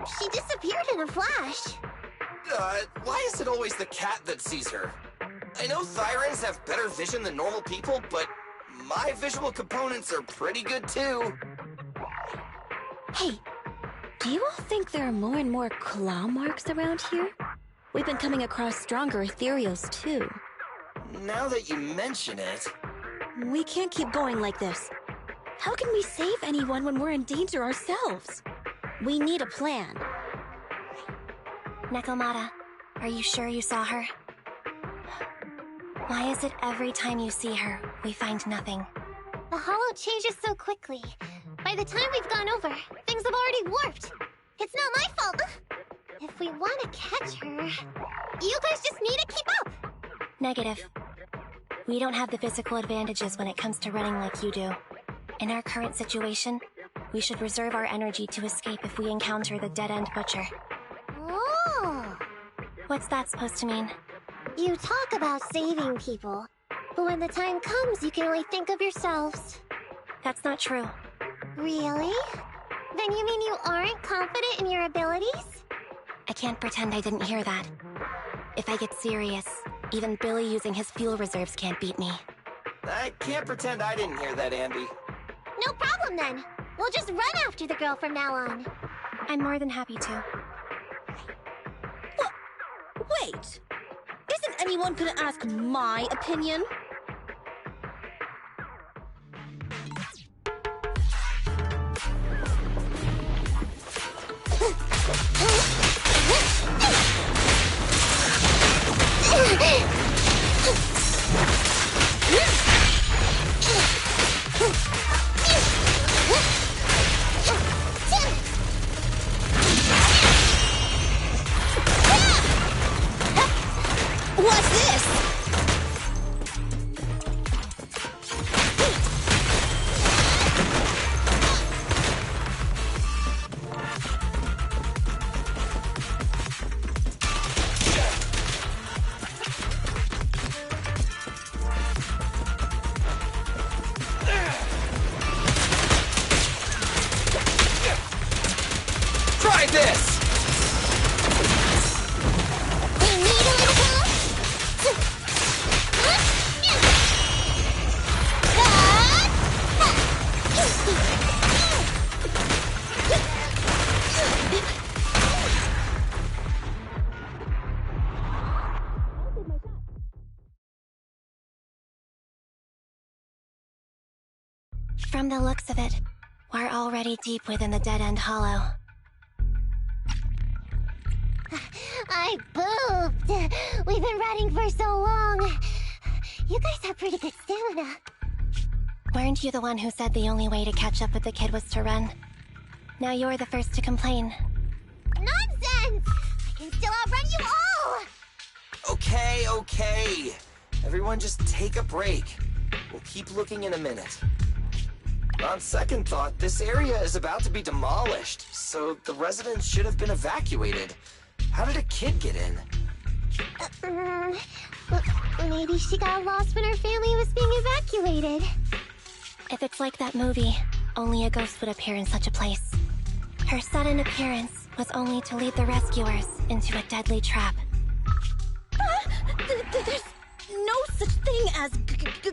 She disappeared in a flash. Why is it always the cat that sees her? I know Thyrans have better vision than normal people, but my visual components are pretty good too. Hey, do you all think there are more and more claw marks around here? We've been coming across stronger ethereals too. Now that you mention it... We can't keep going like this. How can we save anyone when we're in danger ourselves? We need a plan. Nekomata, are you sure you saw her? Why is it every time you see her, we find nothing? The hollow changes so quickly. By the time we've gone over, things have already warped. It's not my fault. If we want to catch her, you guys just need to keep up. Negative. We don't have the physical advantages when it comes to running like you do. In our current situation, we should reserve our energy to escape if we encounter the dead-end butcher. Oh! What's that supposed to mean? You talk about saving people, but when the time comes, you can only think of yourselves. That's not true. Really? Then you mean you aren't confident in your abilities? I can't pretend I didn't hear that. If I get serious, even Billy using his fuel reserves can't beat me. I can't pretend I didn't hear that, Ambi. No problem then. We'll just run after the girl from now on. I'm more than happy to. Wait! Isn't anyone gonna ask my opinion? What's this? Try this! From the looks of it, we're already deep within the dead-end hollow. I pooped. We've been running for so long. You guys have pretty good stamina. Weren't you the one who said the only way to catch up with the kid was to run? Now you're the first to complain. Nonsense! I can still outrun you all! Okay. Everyone just take a break. We'll keep looking in a minute. On second thought, this area is about to be demolished, so the residents should have been evacuated. How did a kid get in? Maybe she got lost when her family was being evacuated. If it's like that movie, only a ghost would appear in such a place. Her sudden appearance was only to lead the rescuers into a deadly trap. There's no such thing as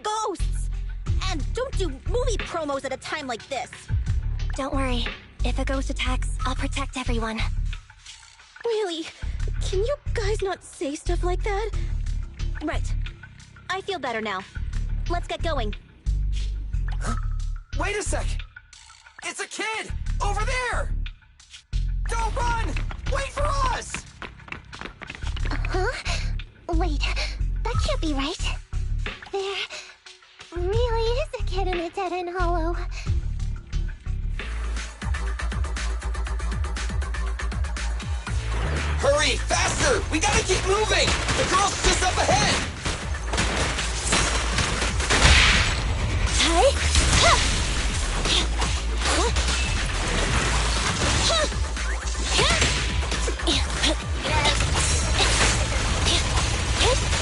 ghosts! And don't do movie promos at a time like this! Don't worry. If a ghost attacks, I'll protect everyone. Really? Can you guys not say stuff like that? Right. I feel better now. Let's get going. Wait a sec! It's a kid! Over there! Don't run! Wait for us! Huh? Wait, that can't be right. There really is a kid in a dead-end hollow. Hurry! Faster! We gotta keep moving! The girl's just up ahead!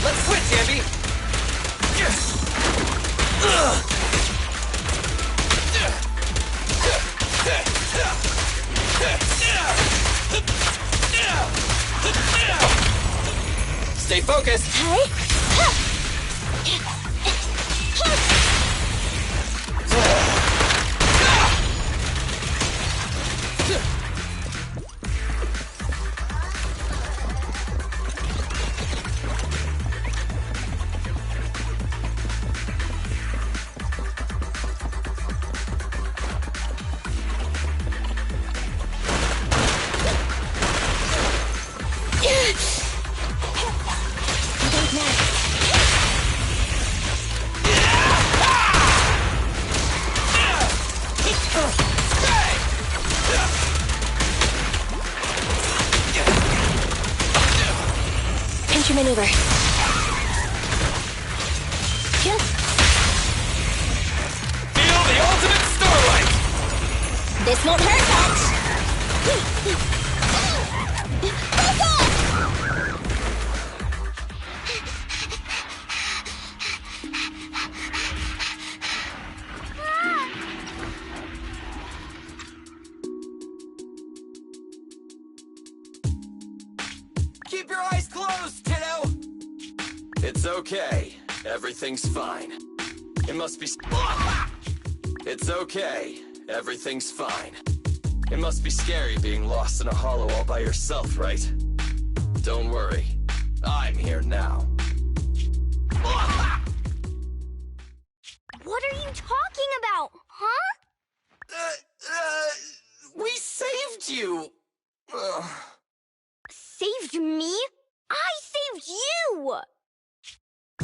Let's switch, Ambi! Stay focused! Pinch your maneuver. Feel the ultimate starlight! This won't hurt much! Keep your eyes closed, kiddo! It's okay. Everything's fine. It must be... It's okay. Everything's fine. It must be scary being lost in a hollow all by yourself, right? Don't worry. I'm here now. What are you talking about, huh? We saved you! Saved me? I saved you!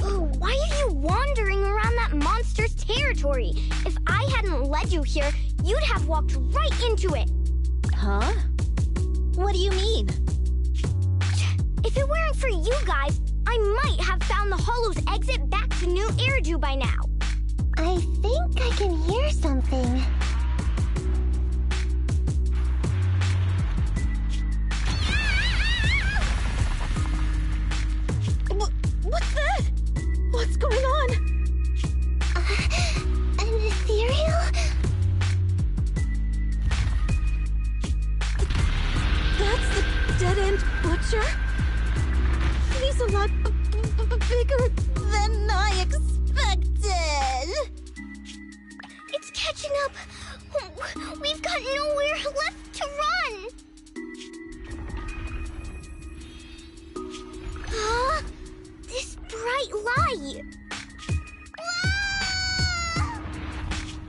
Oh, why are you wandering around that monster's territory? If I hadn't led you here, you'd have walked right into it. Huh? What do you mean? If it weren't for you guys, I might have found the Hollow's exit back to New Eridu by now. I think I can hear something. What's that? What's going on? An ethereal? That's the dead-end butcher? He's a lot bigger than I expected. It's catching up. We've got nowhere left to run. Huh? This bright light. Ah!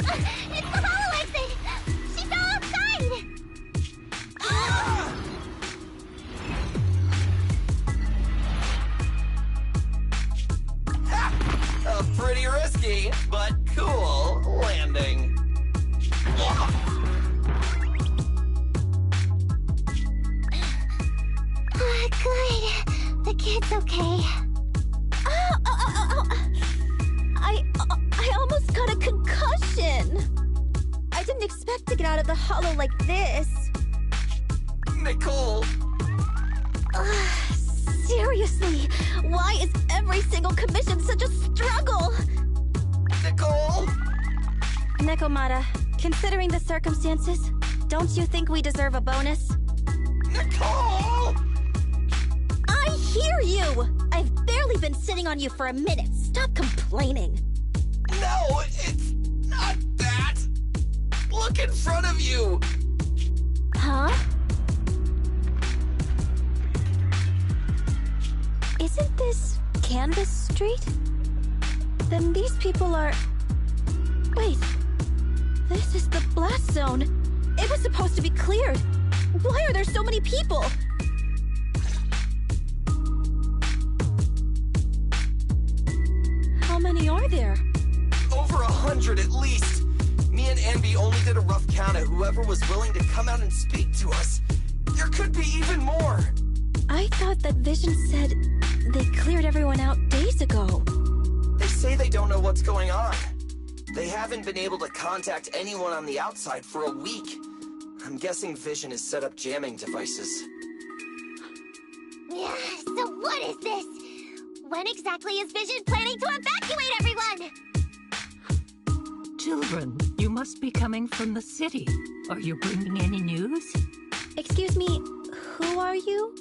It's the hollow exit. She fell outside. Pretty risky, but cool landing. Good. The kid's okay. I almost got a concussion. I didn't expect to get out of the hollow like this. Nicole! Seriously, why is every single commission such a struggle? Nicole! Nekomata, considering the circumstances, don't you think we deserve a bonus? Nicole! I hear you! I've barely been sitting on you for a minute. Stop complaining. No, it's not that! Look in front of you! Huh? Isn't this Canvas Street? Then these people are... Wait. This is the blast zone. It was supposed to be cleared. Why are there so many people? How many are there? Over 100 at least! Me and Anby only did a rough count of whoever was willing to come out and speak to us. There could be even more! I thought that Vision said they cleared everyone out days ago. They say they don't know what's going on. They haven't been able to contact anyone on the outside for a week. I'm guessing Vision has set up jamming devices. Yeah, so what is this? When exactly is Vision planning to evacuate everyone? Children, you must be coming from the city. Are you bringing any news? Excuse me, who are you?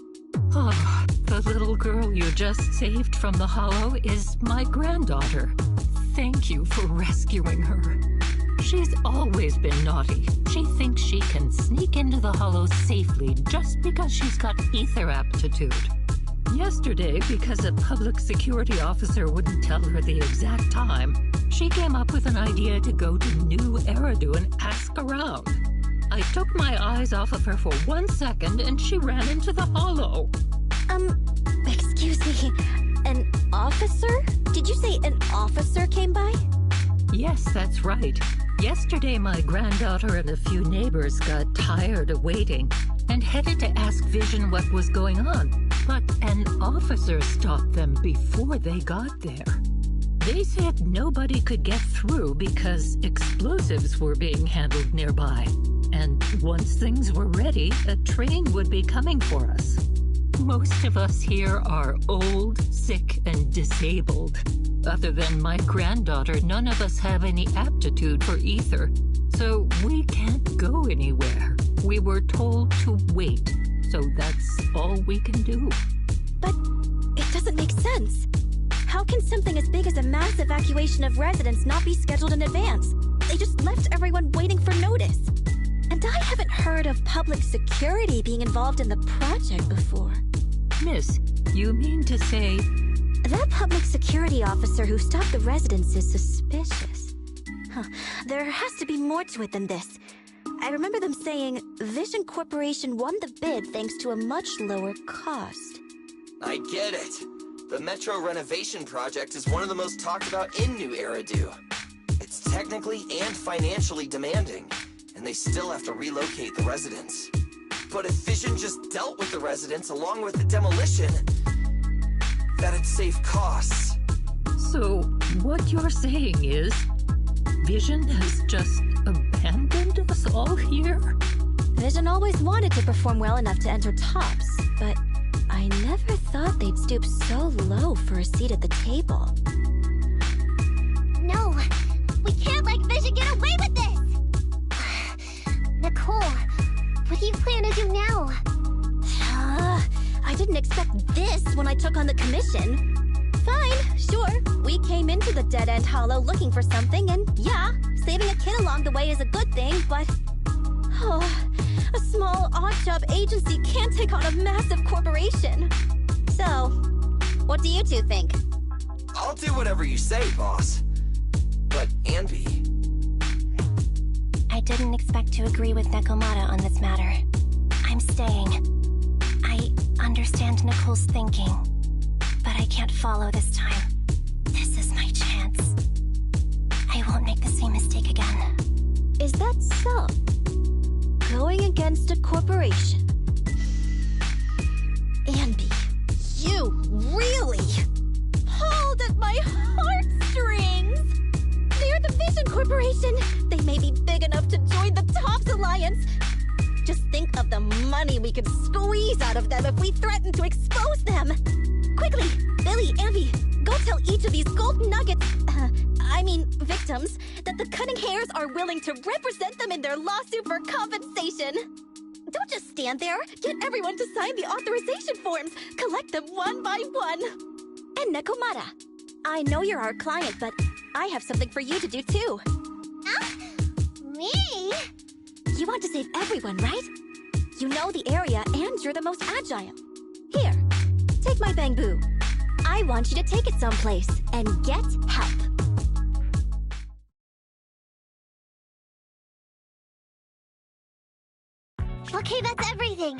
Ah, the The little girl you just saved from the hollow is my granddaughter. Thank you for rescuing her. She's always been naughty. She thinks she can sneak into the hollow safely just because she's got ether aptitude. Yesterday, because a public security officer wouldn't tell her the exact time, she came up with an idea to go to New Eridu and ask around. I took my eyes off of her for 1 second and she ran into the hollow. Excuse me, an officer? Did you say an officer came by? Yes, that's right. Yesterday, my granddaughter and a few neighbors got tired of waiting and headed to ask Vision what was going on. But an officer stopped them before they got there. They said nobody could get through because explosives were being handled nearby. And once things were ready, a train would be coming for us. Most of us here are old, sick, and disabled. Other than my granddaughter, none of us have any aptitude for ether, so we can't go anywhere. We were told to wait, so that's all we can do. But it doesn't make sense. How can something as big as a mass evacuation of residents not be scheduled in advance? They just left everyone waiting for notice. And I haven't heard of public security being involved in the project before. Miss, you mean to say... That public security officer who stopped the residents is suspicious. There has to be more to it than this. I remember them saying Vision Corporation won the bid thanks to a much lower cost. I get it. The Metro renovation project is one of the most talked about in New Eridu. It's technically and financially demanding, and they still have to relocate the residents. But if Vision just dealt with the residents along with the demolition, that'd save costs. So, what you're saying is, Vision has just abandoned us all here? Vision always wanted to perform well enough to enter tops, but I never thought they'd stoop so low for a seat at the table. No, we can't let Vision get away with this! Nicole, what do you plan to do now? I didn't expect this when I took on the commission. Fine, sure. We came into the dead-end hollow looking for something, and yeah, saving a kid along the way is a good thing, but... a small odd-job agency can't take on a massive corporation. So, what do you two think? I'll do whatever you say, boss. But, Anby... I didn't expect to agree with Nekomata on this matter. I'm staying. I understand Nicole's thinking, but I can't follow this time. This is my chance. I won't make the same mistake again. Is that so? Going against a corporation? Anby, you really pulled at my heartstrings! They're the Vision Corporation! They may be big enough to join the TOPS Alliance! Just think of the money we could squeeze out of them if we threaten to expose them! Quickly, Billy, Anby, go tell each of these gold nuggets, victims, that the cutting hairs are willing to represent them in their lawsuit for compensation! Don't just stand there! Get everyone to sign the authorization forms! Collect them one by one! And Nekomata, I know you're our client, but I have something for you to do too. Me? You want to save everyone, right? You know the area and you're the most agile. Here, take my bamboo. I want you to take it someplace and get help. Okay, that's everything.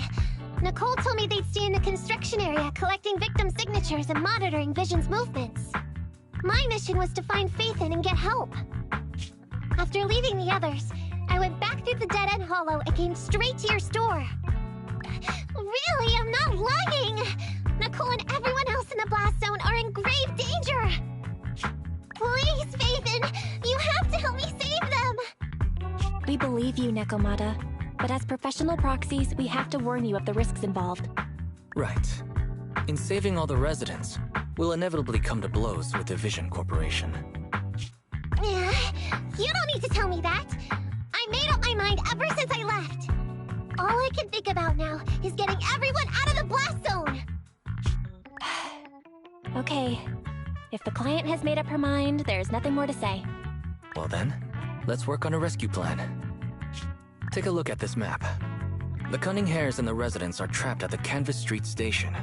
Nicole told me they'd stay in the construction area collecting victim signatures and monitoring Vision's movements. My mission was to find Faithin and get help. After leaving the others, I went back through the dead-end hollow and came straight to your store. Really, I'm not lying! Nicole and everyone else in the blast zone are in grave danger! Please, Faithin, you have to help me save them! We believe you, Nekomata, but as professional proxies, we have to warn you of the risks involved. Right. In saving all the residents, we'll inevitably come to blows with the Vision Corporation. You don't need to tell me that! I made up my mind ever since I left! All I can think about now is getting everyone out of the blast zone! Okay. If the client has made up her mind, there's nothing more to say. Well then, let's work on a rescue plan. Take a look at this map. The Cunning Hares and the residents are trapped at the Canvas Street station,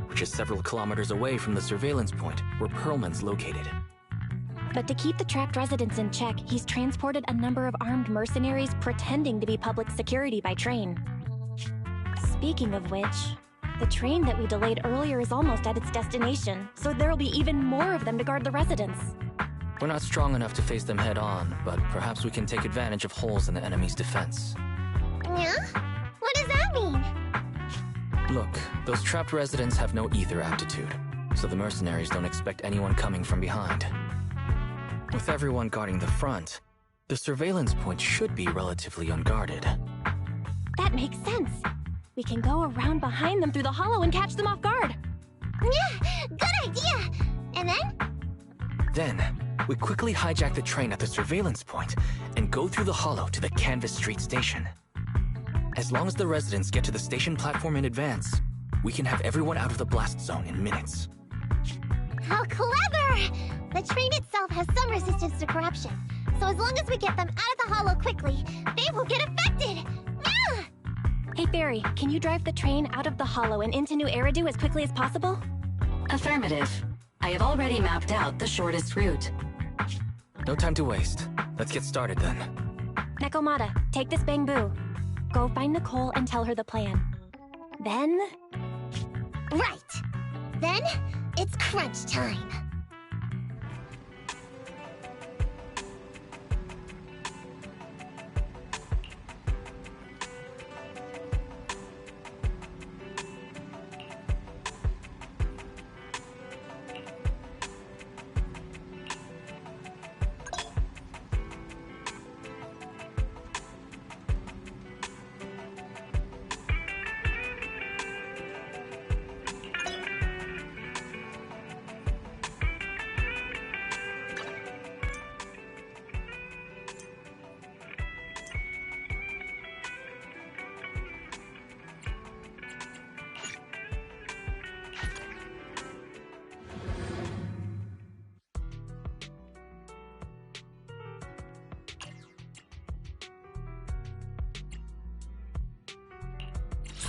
which is several kilometers away from the surveillance point where Perlman's located. But to keep the trapped residents in check, he's transported a number of armed mercenaries pretending to be public security by train. Speaking of which, the train that we delayed earlier is almost at its destination, so there'll be even more of them to guard the residents. We're not strong enough to face them head on, but perhaps we can take advantage of holes in the enemy's defense. Yeah? What does that mean? Look, those trapped residents have no ether aptitude, so the mercenaries don't expect anyone coming from behind. With everyone guarding the front, the surveillance point should be relatively unguarded. That makes sense. We can go around behind them through the hollow and catch them off guard. Yeah, good idea! And then? Then, we quickly hijack the train at the surveillance point and go through the hollow to the Canvas Street station. As long as the residents get to the station platform in advance, we can have everyone out of the blast zone in minutes. How clever! The train itself has some resistance to corruption, so as long as we get them out of the hollow quickly, they won't get affected! Yeah! Hey Barry, can you drive the train out of the hollow and into New Eridu as quickly as possible? Affirmative. I have already mapped out the shortest route. No time to waste. Let's get started then. Nekomata, take this bamboo. Go find Nicole and tell her the plan. Then... Right! Then, it's crunch time.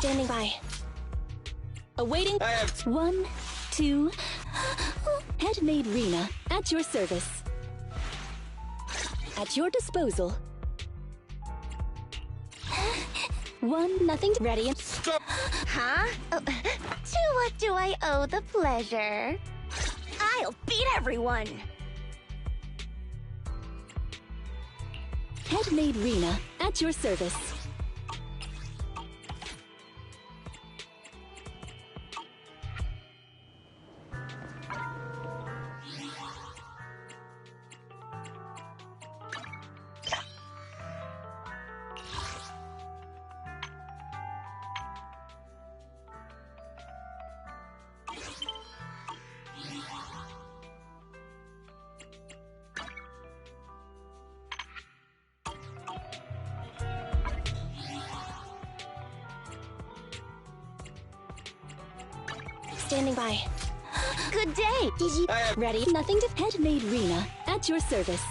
Standing by. Awaiting. 1, 2. Headmaid Rena, at your service. At your disposal. 1, nothing. Ready. Huh? To what do I owe the pleasure? I'll beat everyone! Headmaid Rena, at your service. Standing by. Good day! Did you... Ready. Nothing to. Headmaid Rena, at your service.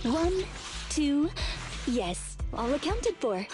One, 2. Yes, all accounted for.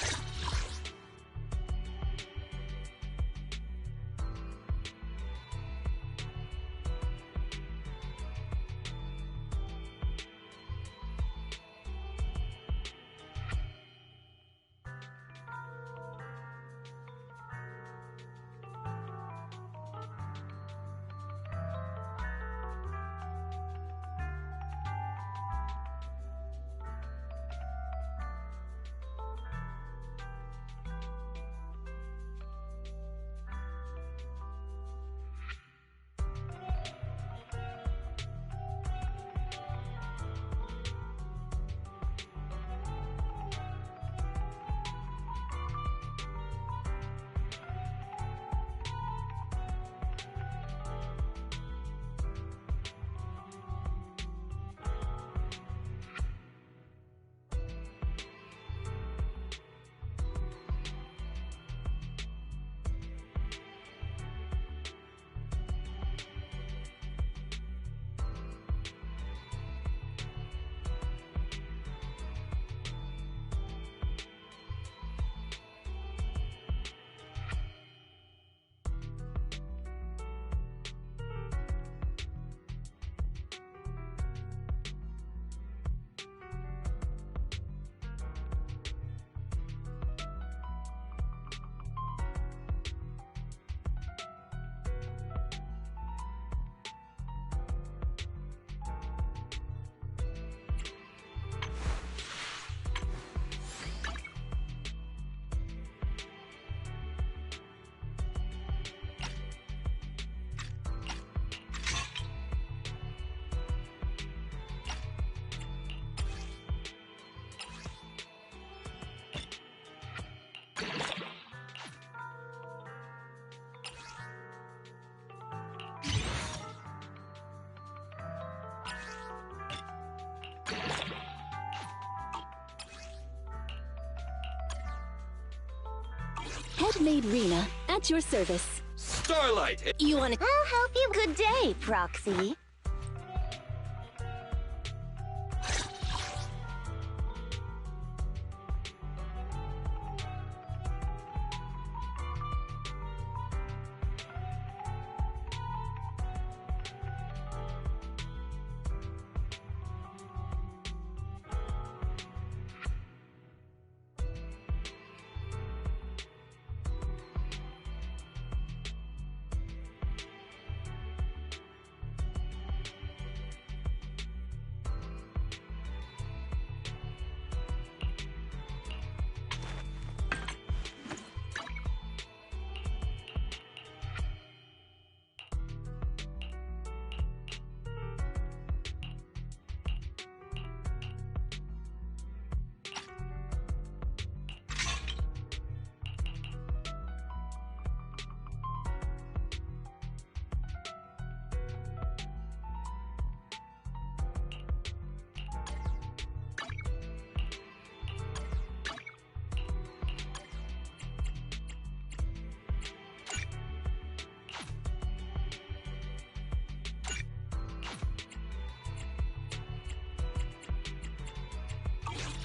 Headmaid Rena, at your service. Starlight! You wanna— I'll help you. Good day, Proxy.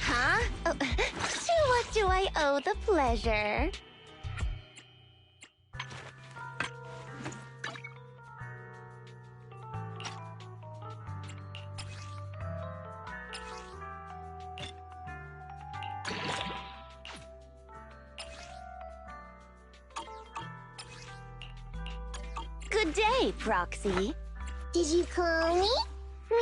Huh? Oh, to what do I owe the pleasure? Good day, Proxy. Did you call me? Meow.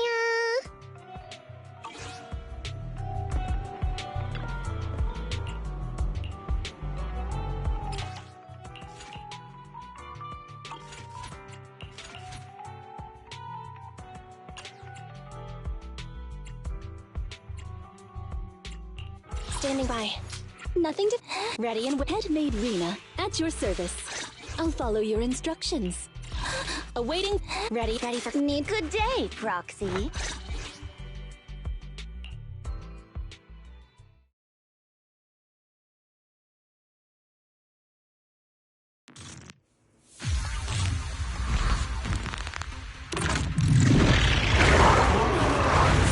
Standing by. Nothing to— Ready and— Headmaid Rena, at your service. I'll follow your instructions. Awaiting— Ready for— Need— Good day, Proxy.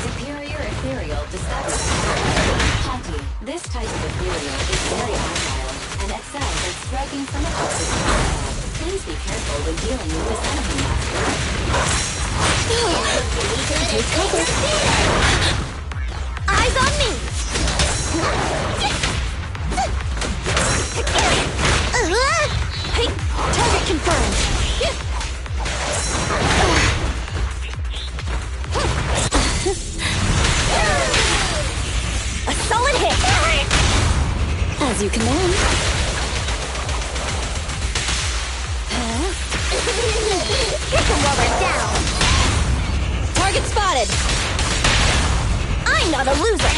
Superior ethereal discovered. Haughty, this type of ethereal is very agile and excels at striking from a distance. Please be careful when dealing with this enemy, Master. Take cover. Eyes on me! Hey, target confirmed. A solid hit. As you command. Kick him while we're down! Target spotted. I'm not a loser!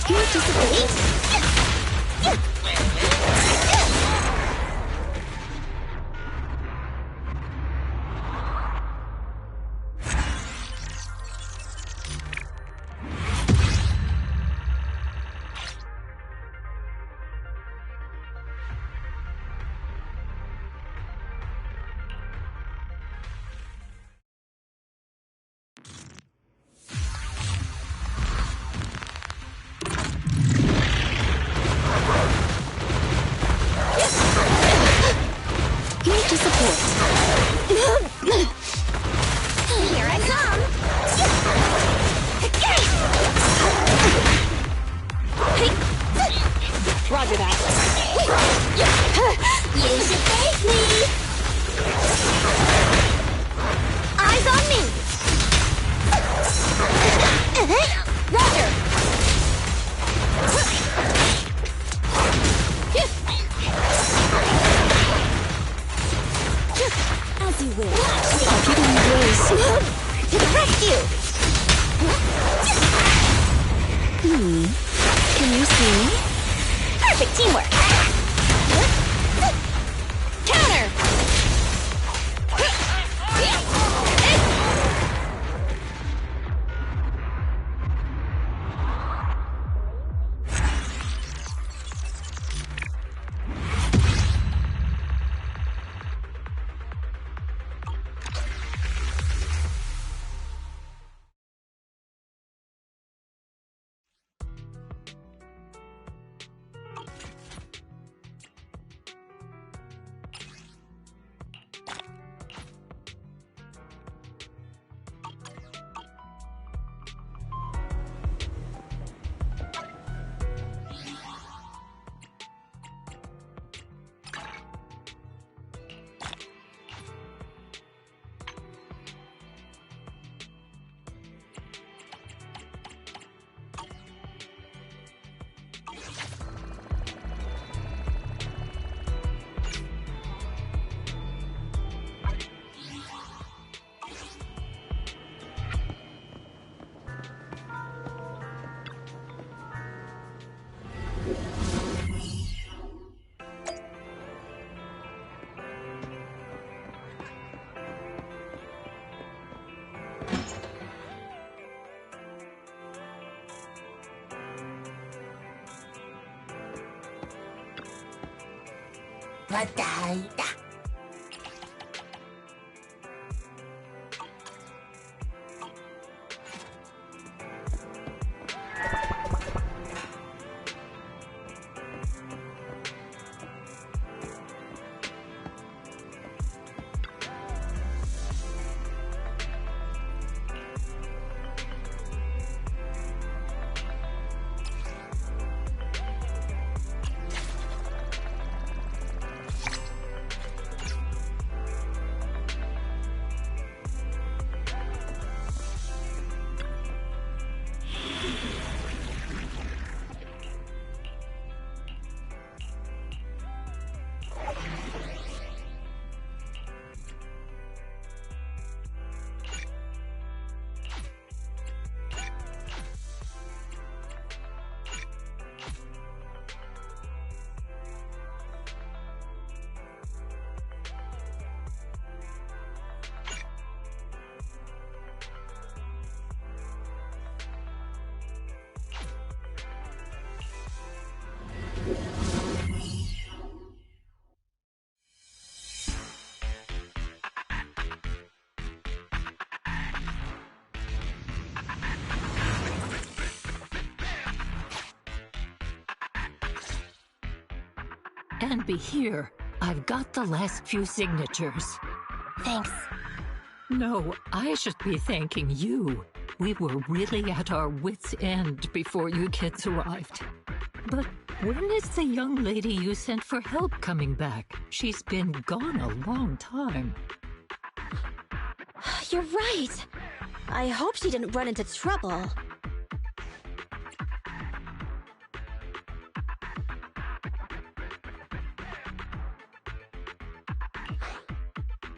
You anticipate? Here to support. Here I come! Roger that. You should thank me! Eyes on me! Roger. As you will. I'll give you grace. To the rescue! Can you see me? Perfect teamwork! Anby, here. I've got the last few signatures. Thanks. No, I should be thanking you. We were really at our wits' end before you kids arrived. But when is the young lady you sent for help coming back? She's been gone a long time. You're right. I hope she didn't run into trouble.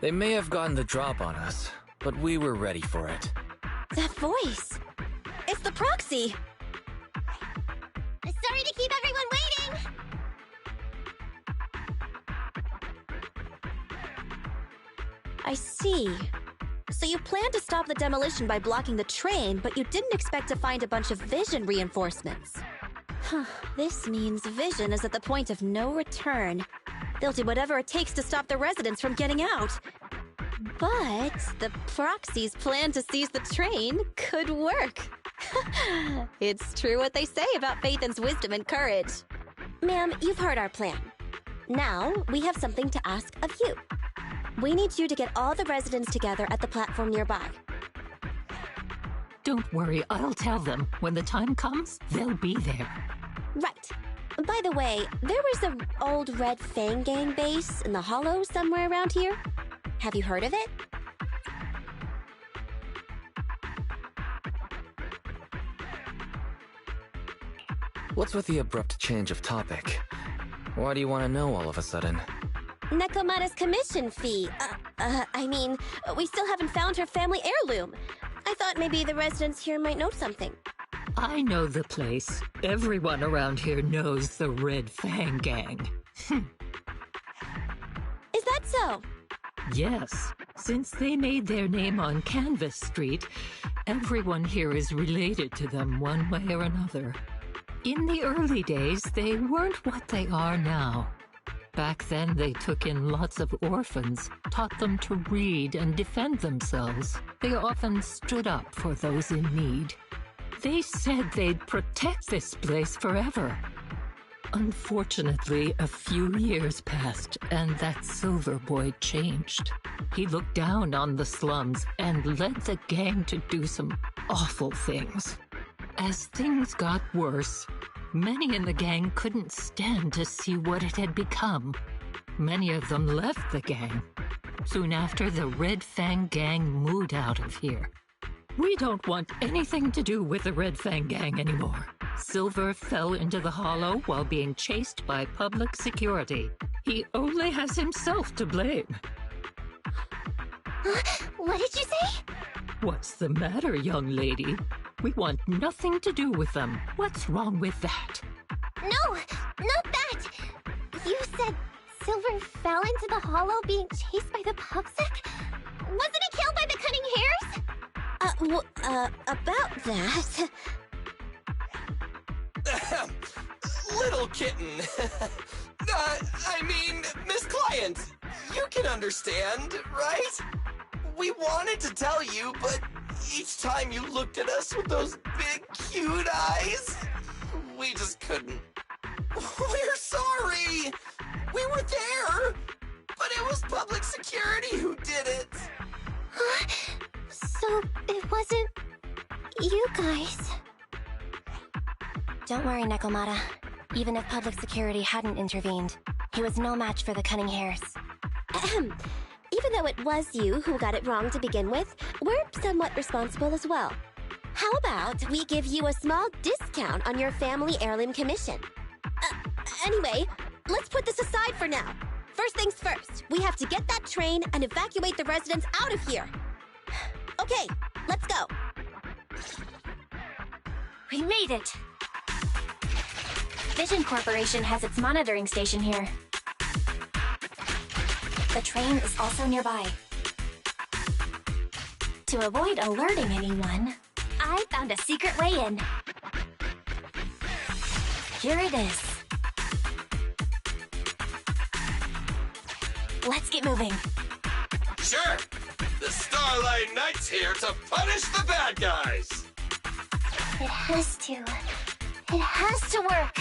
They may have gotten the drop on us, but we were ready for it. That voice! It's the proxy! Sorry to keep everyone waiting! I see. So you planned to stop the demolition by blocking the train, but you didn't expect to find a bunch of vision reinforcements. Huh, this means vision is at the point of no return. They'll do whatever it takes to stop the residents from getting out. But the proxy's plan to seize the train could work. It's true what they say about Phaethon's wisdom and courage. Ma'am, you've heard our plan. Now, we have something to ask of you. We need you to get all the residents together at the platform nearby. Don't worry, I'll tell them. When the time comes, they'll be there. Right. By the way, there was an old Red Fang Gang base in the Hollow somewhere around here. Have you heard of it? What's with the abrupt change of topic? Why do you want to know all of a sudden? Nekomata's commission fee. We still haven't found her family heirloom. I thought maybe the residents here might know something. I know the place. Everyone around here knows the Red Fang Gang. Is that so? Yes. Since they made their name on Canvas Street, everyone here is related to them one way or another. In the early days, they weren't what they are now. Back then, they took in lots of orphans, taught them to read and defend themselves. They often stood up for those in need. They said they'd protect this place forever. Unfortunately, a few years passed, and that Silver Boy changed. He looked down on the slums and led the gang to do some awful things. As things got worse, many in the gang couldn't stand to see what it had become. Many of them left the gang. Soon after, the Red Fang Gang moved out of here. We don't want anything to do with the Red Fang Gang anymore. Silver fell into the Hollow while being chased by public security. He only has himself to blame. What did you say? What's the matter, young lady? We want nothing to do with them. What's wrong with that? No, not that! You said Silver fell into the Hollow being chased by the Pubsec? Wasn't he killed by the Cunning Hares? About that... Little kitten. I mean, Miss Client, you can understand, right? We wanted to tell you, but each time you looked at us with those big, cute eyes, we just couldn't. We're sorry! We were there, but it was public security who did it. Huh? So it wasn't you guys. Don't worry, Nekomata. Even if public security hadn't intervened, he was no match for the Cunning Hares. Ahem. Even though it was you who got it wrong to begin with, we're somewhat responsible as well. How about we give you a small discount on your family heirloom commission? Anyway, let's put this aside for now. First things first, we have to get that train and evacuate the residents out of here. Okay, let's go. We made it! Vision Corporation has its monitoring station here. The train is also nearby. To avoid alerting anyone, I found a secret way in. Here it is. Let's get moving. Sure. The Starlight Knight's here to punish the bad guys. It has to. It has to work.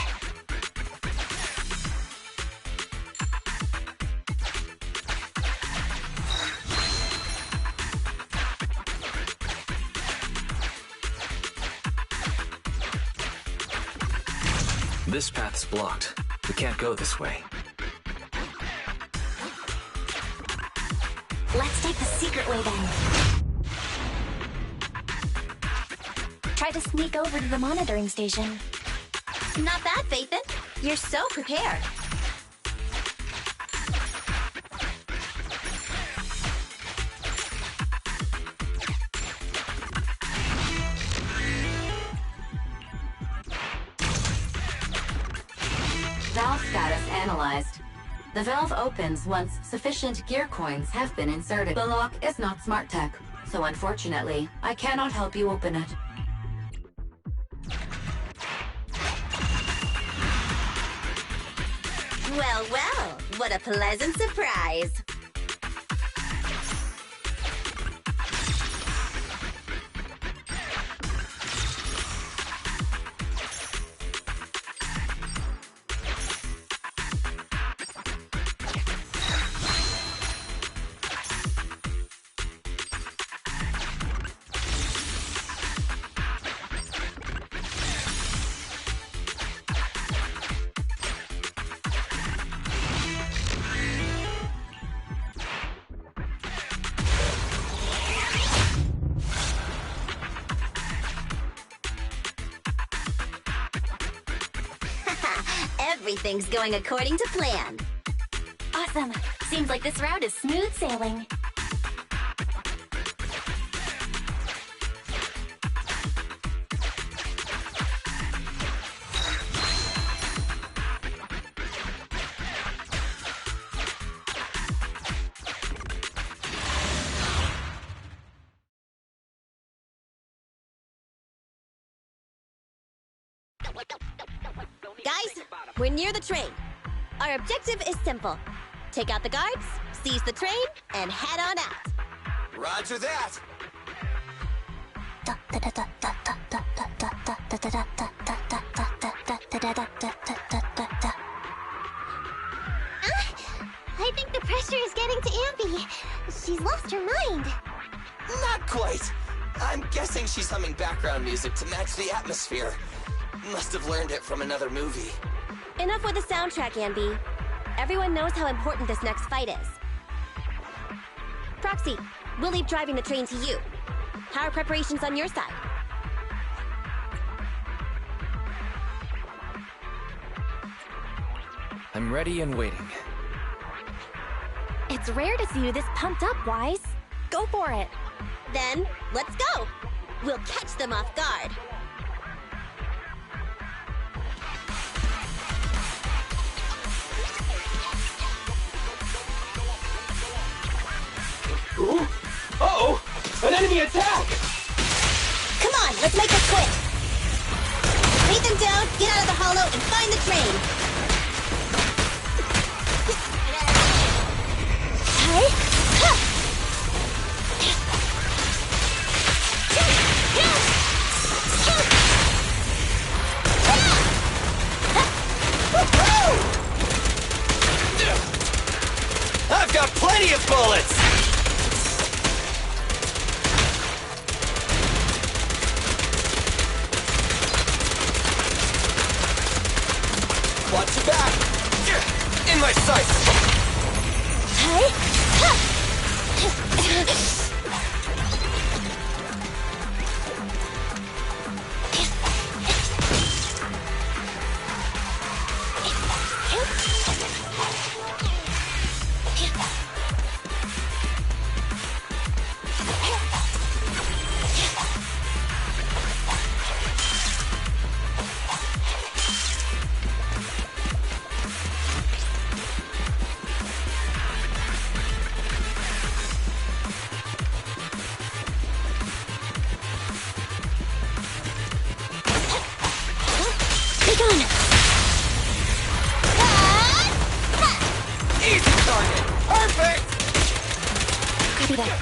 This path's blocked. We can't go this way. Let's take the secret way then. Try to sneak over to the monitoring station. Not bad, Phaethon. You're so prepared. Valve status analyzed. The valve opens once sufficient gear coins have been inserted. The lock is not smart tech, so unfortunately, I cannot help you open it. Well, well, what a pleasant surprise. Everything's going according to plan. Awesome. Seems like this route is smooth sailing. Guys, we're near the train. Our objective is simple. Take out the guards, seize the train, and head on out. Roger that. I think the pressure is getting to Ambi. She's lost her mind. Not quite. I'm guessing she's humming background music to match the atmosphere. Must have learned it from another movie. Enough with the soundtrack, Ambi. Everyone knows how important this next fight is. Proxy, we'll leave driving the train to you. How are preparations on your side? I'm ready and waiting. It's rare to see you this pumped up, Wise. Go for it. Then, let's go! We'll catch them off guard. Ooh. Uh-oh! An enemy attack! Come on, let's make this quick! Beat them down, get out of the hollow, and find the train! got plenty of bullets! Watch your back! In my sights! Easy target! Perfect! Copy that.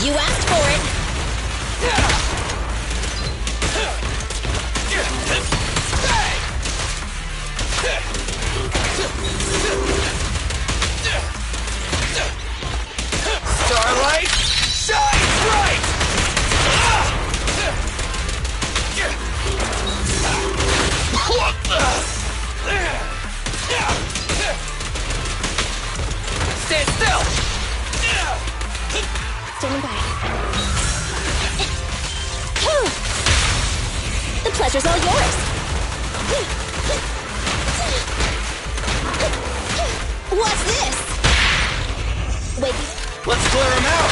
You asked for it. Starlight, shine bright! Stand still! Standing by. The pleasure's all yours. What's this? Wait. Let's clear him out!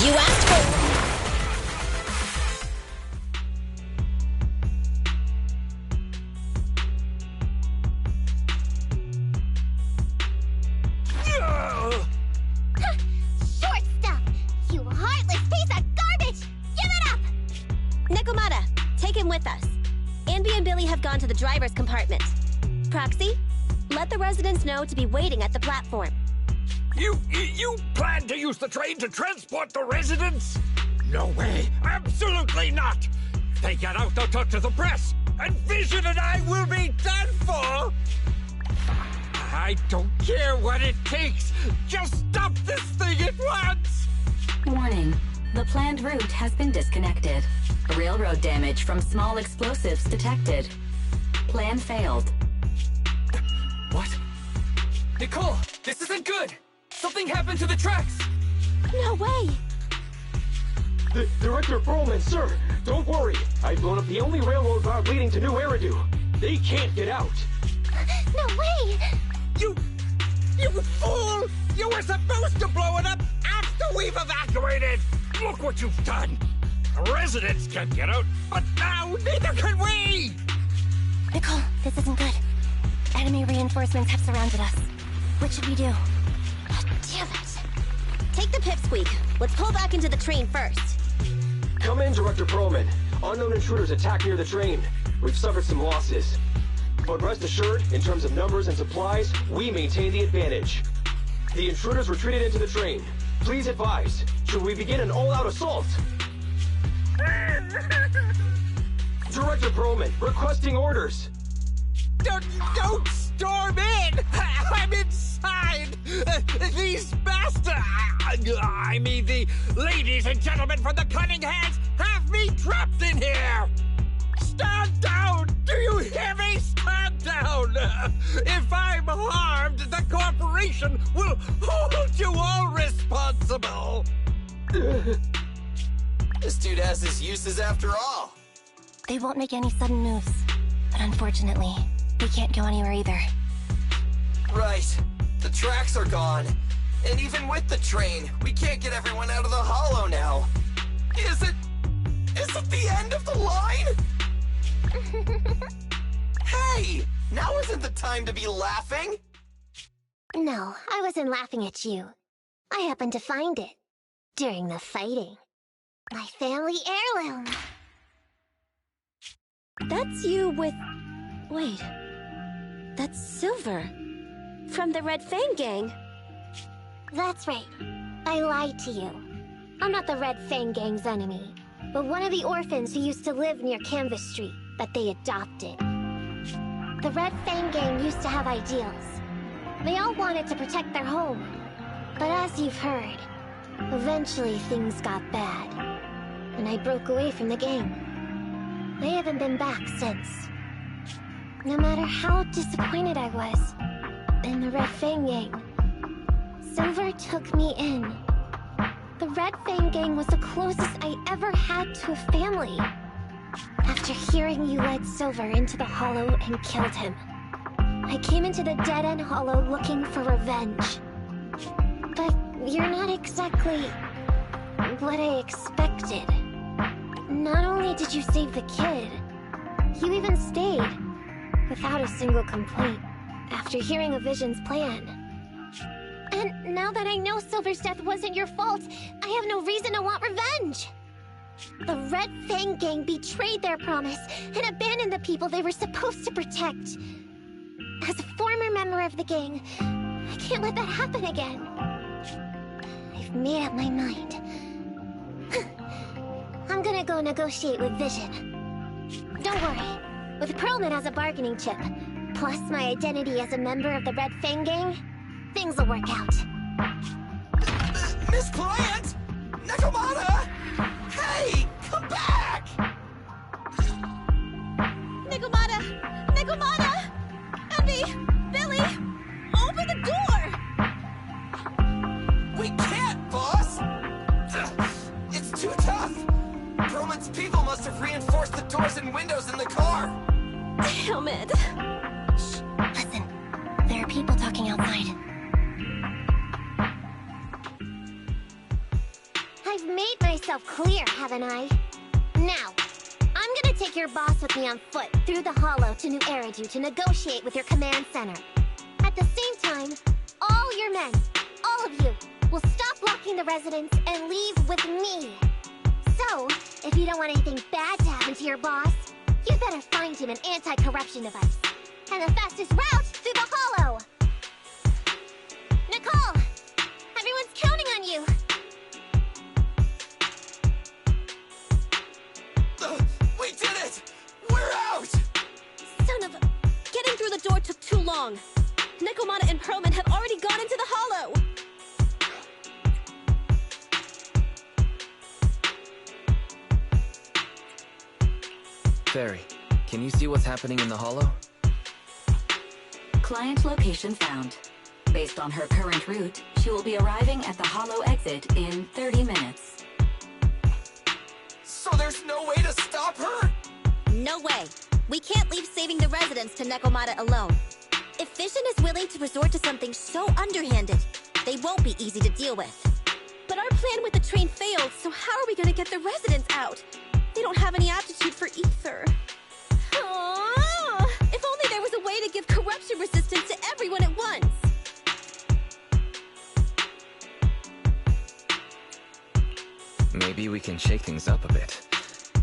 You asked for... Short stuff! You heartless piece of garbage! Give it up! Nekomata, take him with us. Anby and Billy have gone to the driver's compartment. Proxy, let the residents know to be waiting at the platform. You plan to use the train to transport the residents? No way! Absolutely not! If they get out, they'll talk to the press, and Vision and I will be done for! I don't care what it takes! Just stop this thing at once! Warning. The planned route has been disconnected. Railroad damage from small explosives detected. Plan failed. What? Nicole, this isn't good! Something happened to the tracks! No way! Director Perlman, sir, don't worry. I've blown up the only railroad route leading to New Eridu. They can't get out. No way! You fool! You were supposed to blow it up after we've evacuated! Look what you've done! The residents can't get out, but now neither can we! Nicole, this isn't good. Enemy reinforcements have surrounded us. What should we do? Damn it! Take the pipsqueak. Let's pull back into the train first. Come in, Director Perlman. Unknown intruders attacked near the train. We've suffered some losses. But rest assured, in terms of numbers and supplies, we maintain the advantage. The intruders retreated into the train. Please advise, should we begin an all-out assault? Director Perlman, requesting orders. Don't storm in! I'm inside! These bastards! I mean, the ladies and gentlemen from the Cunning Hands have me trapped in here! Stand down! Do you hear me? Stand down! If I'm harmed, the corporation will hold you all responsible! This dude has his uses after all. They won't make any sudden moves. But unfortunately, we can't go anywhere either. Right. The tracks are gone. And even with the train, we can't get everyone out of the hollow now. Is it the end of the line? Hey! Now isn't the time to be laughing! No, I wasn't laughing at you. I happened to find it. During the fighting. My family heirloom. That's you with... Wait. That's Silver. From the Red Fang Gang. That's right. I lied to you. I'm not the Red Fang Gang's enemy, but one of the orphans who used to live near Canvas Street that they adopted. The Red Fang gang used to have ideals. They all wanted to protect their home. But as you've heard, eventually things got bad. And I broke away from the gang. I haven't been back since. No matter how disappointed I was in the Red Fang gang, Silver took me in. The Red Fang gang was the closest I ever had to a family. After hearing you led Silver into the Hollow and killed him, I came into the dead-end Hollow looking for revenge. But you're not exactly what I expected. Not only did you save the kid, you even stayed, without a single complaint, after hearing a Vision's plan. And now that I know Silver's death wasn't your fault, I have no reason to want revenge! The Red Fang gang betrayed their promise and abandoned the people they were supposed to protect. As a former member of the gang, I can't let that happen again. I've made up my mind. I'm gonna go negotiate with Vision. Don't worry. With Perlman as a bargaining chip, plus my identity as a member of the Red Fang gang, things will work out. Miss Plant! Nekomata! Hey! Come back! Nekomata! Nekomata! Abby! Billy! Open the door! We can't, boss! It's too tough! Perlman's people must have reinforced the doors and windows in the car! Damn it! Shh, listen. There are people talking outside. I've made myself clear, haven't I? Now, I'm gonna take your boss with me on foot through the Hollow to New Eridu to negotiate with your command center. At the same time, all your men, all of you, will stop blocking the residents and leave with me. So, if you don't want anything bad to happen to your boss, you better find him an anti-corruption device. And the fastest route through the Hollow! Nicole! Everyone's counting on you! We did it! We're out! Son of a... Getting through the door took too long. Nekomata and Perlman have already gone into the Hollow! Fairy, can you see what's happening in the Hollow? Client location found. Based on her current route, she will be arriving at the Hollow exit in 30 minutes. So there's no way to stop her? No way. We can't leave saving the residents to Nekomata alone. If Vision is willing to resort to something so underhanded, they won't be easy to deal with. But our plan with the train failed, so how are we gonna get the residents out? They don't have any aptitude for ether. Aww. If only there was a way to give corruption resistance to everyone at once. Maybe we can shake things up a bit.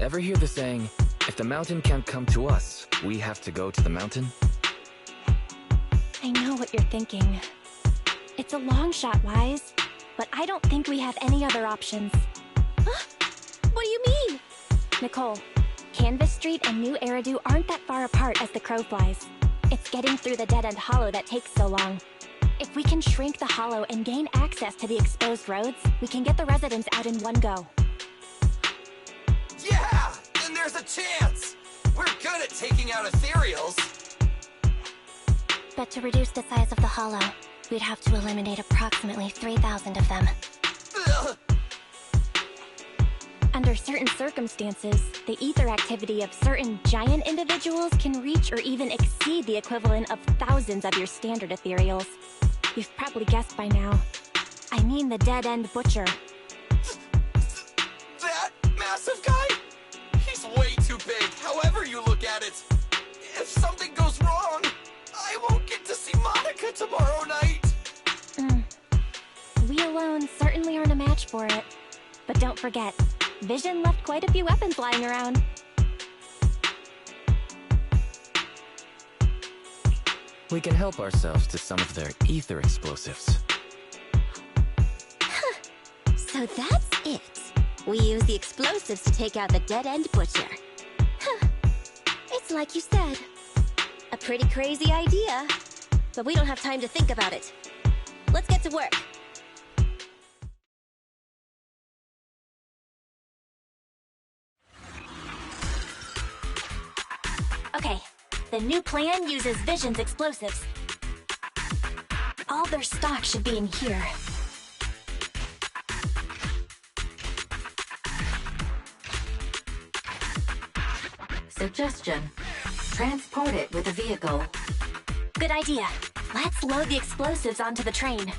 Ever hear the saying, if the mountain can't come to us, we have to go to the mountain? I know what you're thinking. It's a long shot, Wise, but I don't think we have any other options. Huh? What do you mean? Nicole, Canvas Street and New Eridu aren't that far apart as the crow flies. It's getting through the dead-end hollow that takes so long. If we can shrink the hollow and gain access to the exposed roads, we can get the residents out in one go. Yeah! Then there's a chance! We're good at taking out ethereals! But to reduce the size of the hollow, we'd have to eliminate approximately 3,000 of them. Ugh. Under certain circumstances, the ether activity of certain giant individuals can reach or even exceed the equivalent of thousands of your standard ethereals. You've probably guessed by now. I mean the dead-end butcher. That massive guy? He's way too big, however you look at it. If something goes wrong, I won't get to see Monica tomorrow night. We alone certainly aren't a match for it. But don't forget, Vision left quite a few weapons lying around. We can help ourselves to some of their ether explosives. So that's it. We use the explosives to take out the dead-end butcher. It's like you said. A pretty crazy idea. But we don't have time to think about it. Let's get to work. Okay, the new plan uses Vision's explosives. All their stock should be in here. Suggestion. Transport it with a vehicle. Good idea. Let's load the explosives onto the train.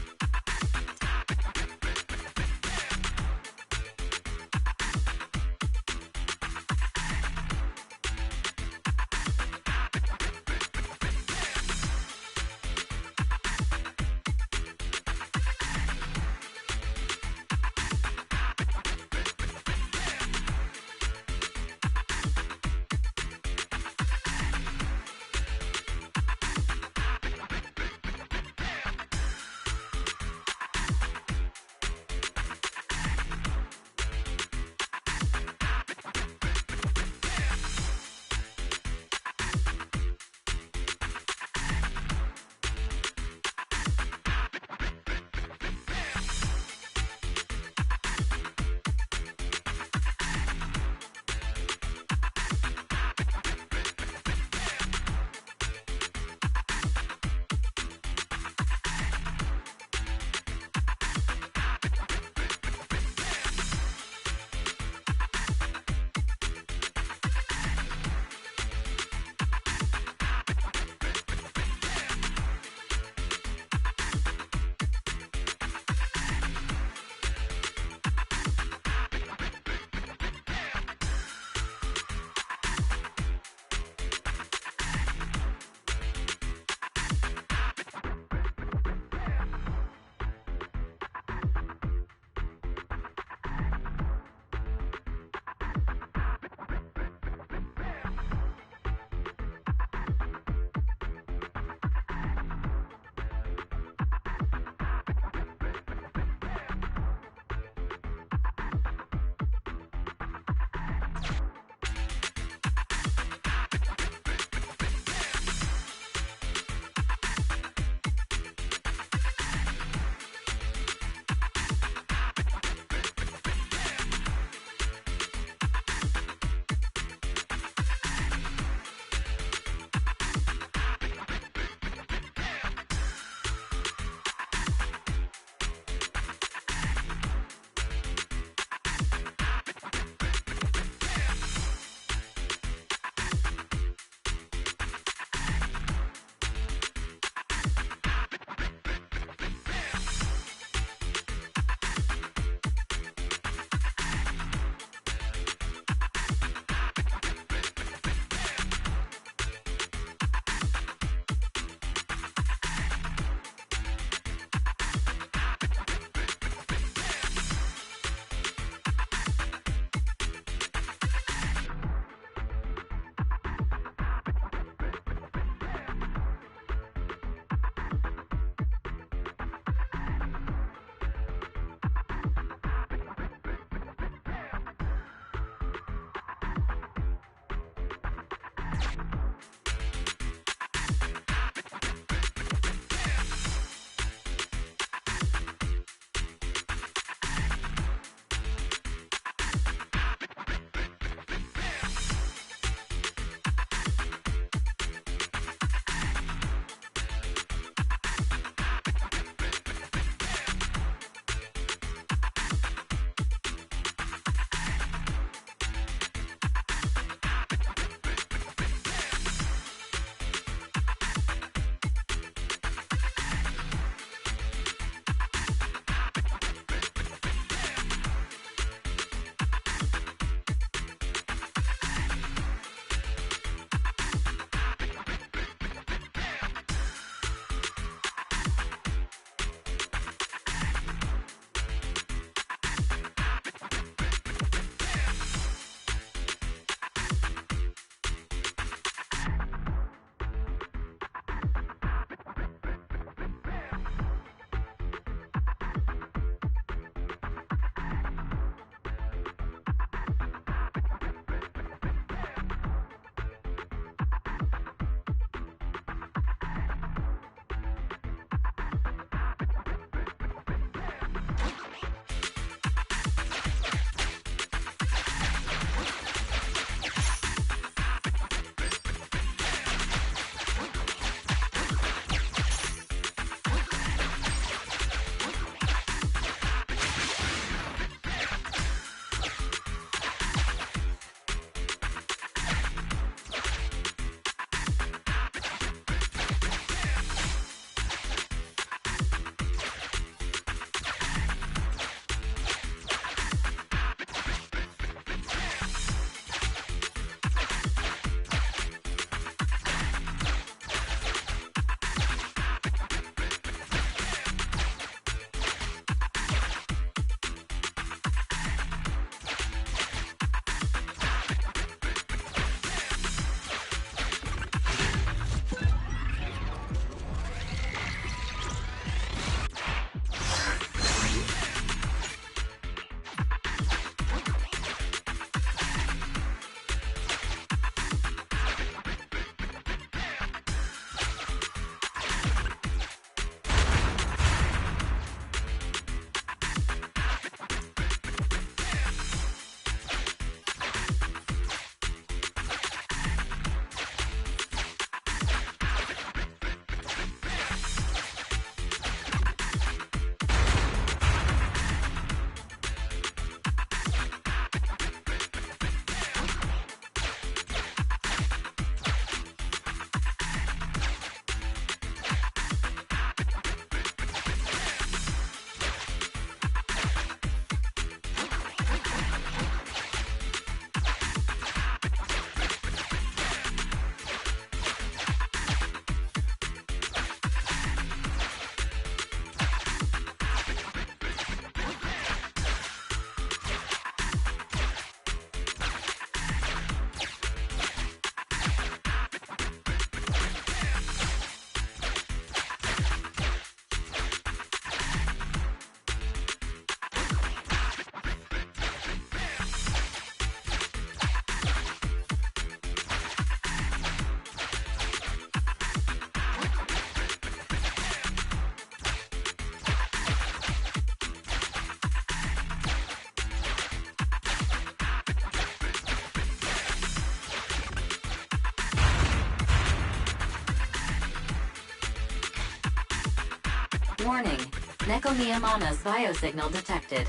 Warning. Neko Miyamana's biosignal detected.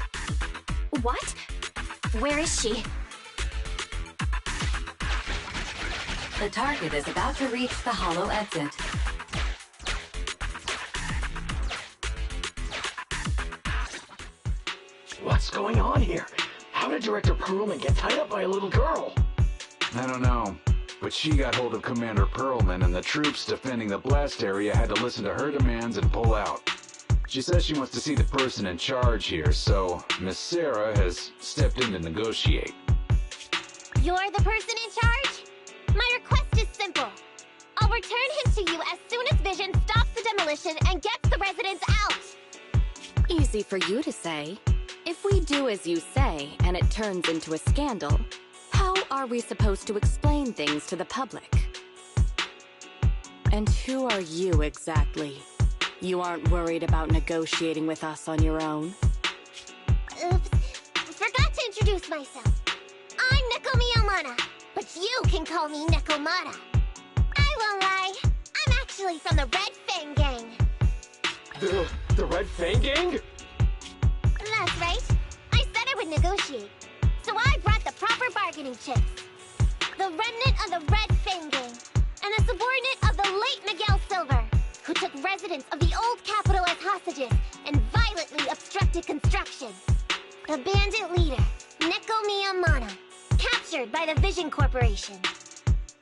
What? Where is she? The target is about to reach the hollow exit. What's going on here? How did Director Perlman get tied up by a little girl? I don't know, but she got hold of Commander Perlman, and the troops defending the blast area had to listen to her demands and pull out. She says she wants to see the person in charge here, so Miss Sarah has stepped in to negotiate. You're the person in charge? My request is simple. I'll return him to you as soon as Vision stops the demolition and gets the residents out. Easy for you to say. If we do as you say, and it turns into a scandal, how are we supposed to explain things to the public? And who are you exactly? You aren't worried about negotiating with us on your own? Oops. Forgot to introduce myself. I'm Neko Miyamana, but you can call me Nekomata. I won't lie, I'm actually from the Red Fang Gang. The Red Fang Gang? That's right. I said I would negotiate. So I brought the proper bargaining chips. The remnant of the Red Fang Gang, and a subordinate of the late Miguel Silver, who took residents of the old capital as hostages and violently obstructed construction. The bandit leader, Neko Miyamana, captured by the Vision Corporation.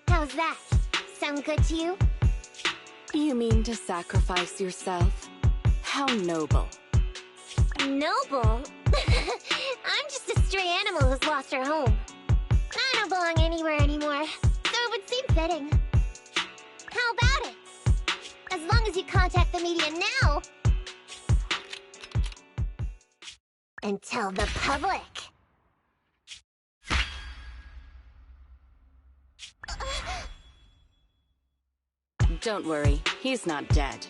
How's that? Sound good to you? You mean to sacrifice yourself? How noble. Noble? I'm just a stray animal who's lost her home. I don't belong anywhere anymore, so it would seem fitting. How about it? As long as you contact the media now and tell the public. Don't worry, he's not dead.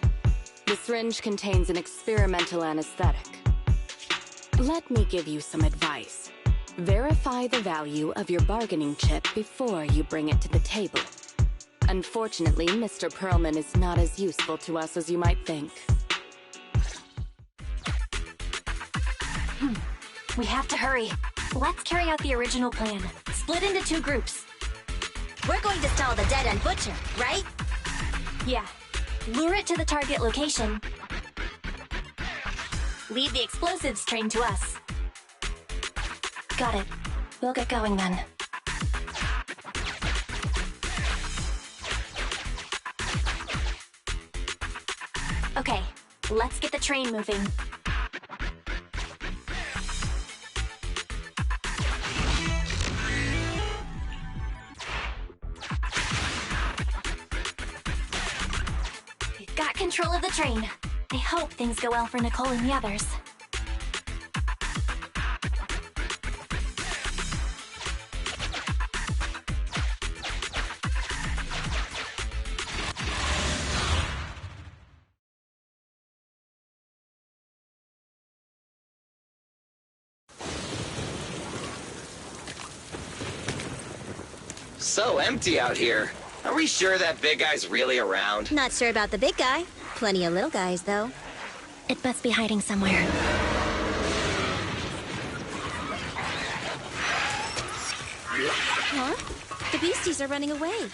The syringe contains an experimental anesthetic. Let me give you some advice. Verify the value of your bargaining chip before you bring it to the table. Unfortunately, Mr. Perlman is not as useful to us as you might think. We have to hurry. Let's carry out the original plan. Split into 2 groups. We're going to stall the dead-end butcher, right? Yeah. Lure it to the target location. Leave the explosives train to us. Got it. We'll get going then. Okay, let's get the train moving. We've got control of the train. I hope things go well for Nicole and the others. So empty out here. Are we sure that big guy's really around? Not sure about the big guy. Plenty of little guys, though. It must be hiding somewhere. Huh? The beasties are running away.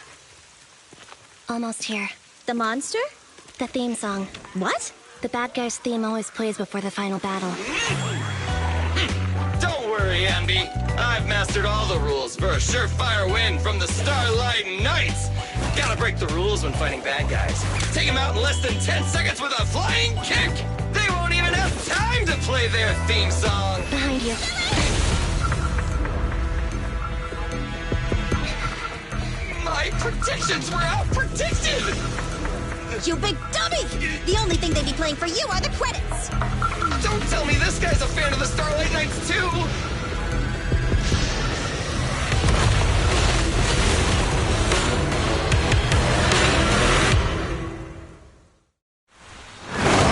Almost here. The monster? The theme song. What? The bad guy's theme always plays before the final battle. Don't worry, Ambi. I've mastered all the rules for a surefire win from the Starlight Knights. Gotta break the rules when fighting bad guys. Take them out in less than 10 seconds with a flying kick. They won't even have time to play their theme song. Behind you. My predictions were out-predicted! You big dummy! The only thing they'd be playing for you are the credits! Don't tell me this guy's a fan of the Starlight Knights, too!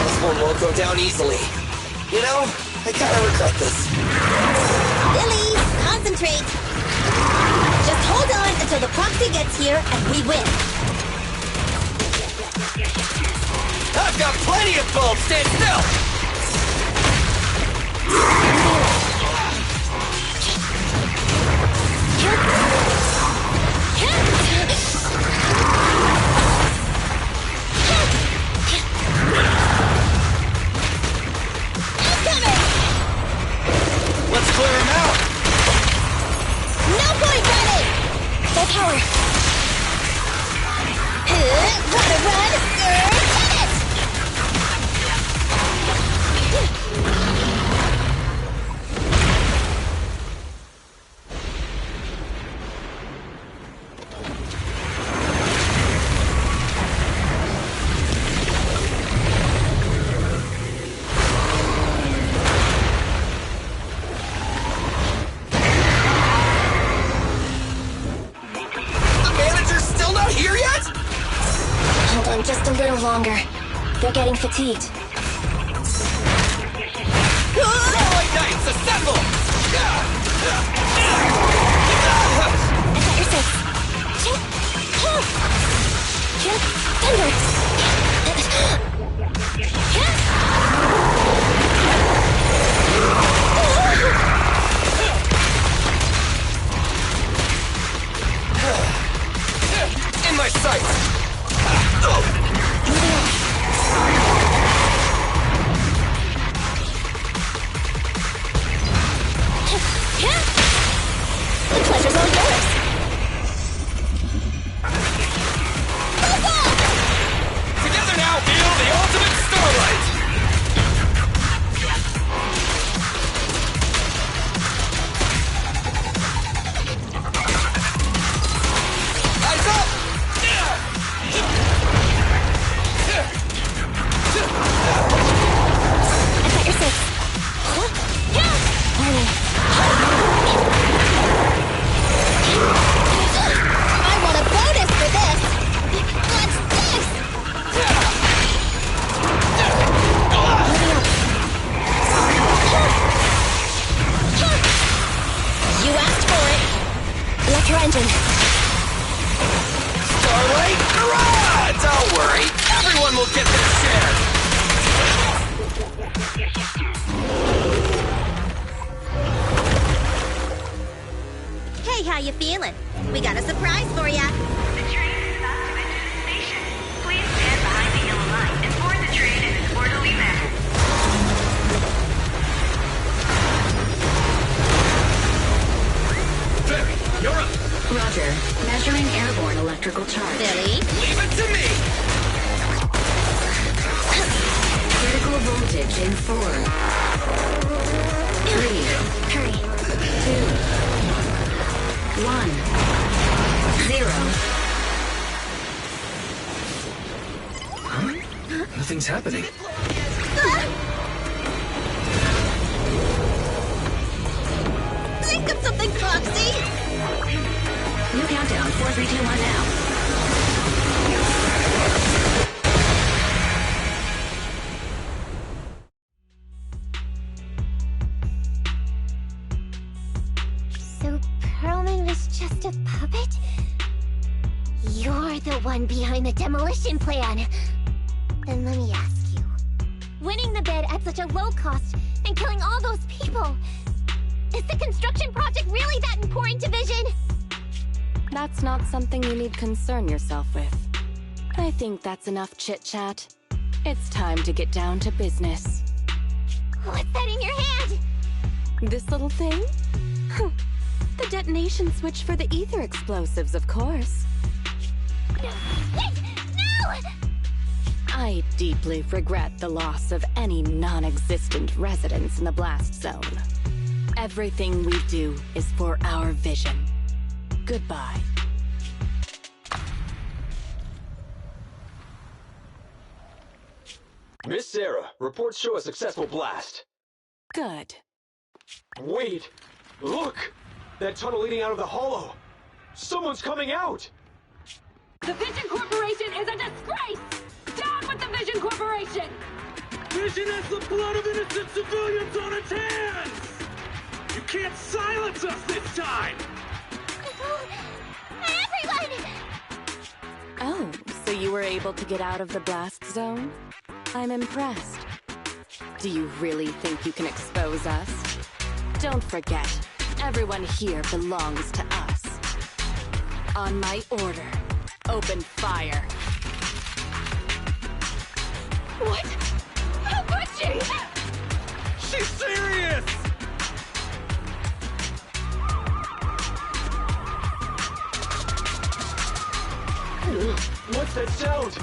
This one won't go down easily. You know, I kinda regret this. Billy, concentrate! Just hold on until the proxy gets here and we win. I've got got plenty of bulbs! Stand still! Let's clear him out! No point running! Full power. Wanna run? Get it! The manager's still not here yet? Hold on just a little longer. They're getting fatigued. Starlight Knights, assemble! Your six. Thunder. In my sights! The pleasure's all yours. Together now, feel the ultimate starlight! Eyes up! I got your six. I want a bonus for this. What's this? You asked for it. Electro engine. Starlight, hurrah! Don't worry, everyone will get their share! Hey, how you feeling? We got a surprise for ya. The train is about to enter the station. Please stand behind the yellow line and board the train in an orderly manner. Barry, you're up! Roger. Measuring airborne electrical charge. Billy? Leave it to me! Critical voltage in 4. 3. Hurry. 2. 1. 0. Nothing's happening. Think of something, Foxy! New countdown. 4, 3, 2, 1 now. So Perlman was just a puppet? You're the one behind the demolition plan. Then let me ask you. Winning the bid at such a low cost and killing all those people, is the construction project really that important to Vision? That's not something you need concern yourself with. I think that's enough chit-chat. It's time to get down to business. What's that in your hand? This little thing? The detonation switch for the ether explosives, of course. Wait! No! I deeply regret the loss of any non-existent residents in the blast zone. Everything we do is for our vision. Goodbye. Miss Sarah, reports show a successful blast. Good. Wait! Look! That tunnel leading out of the hollow! Someone's coming out! The Vision Corporation is a disgrace! Down with the Vision Corporation! Vision has the blood of innocent civilians on its hands! You can't silence us this time! Everyone! Oh, so you were able to get out of the blast zone? I'm impressed. Do you really think you can expose us? Don't forget, everyone here belongs to us. On my order, open fire. What? How could she? She's serious! What's that sound?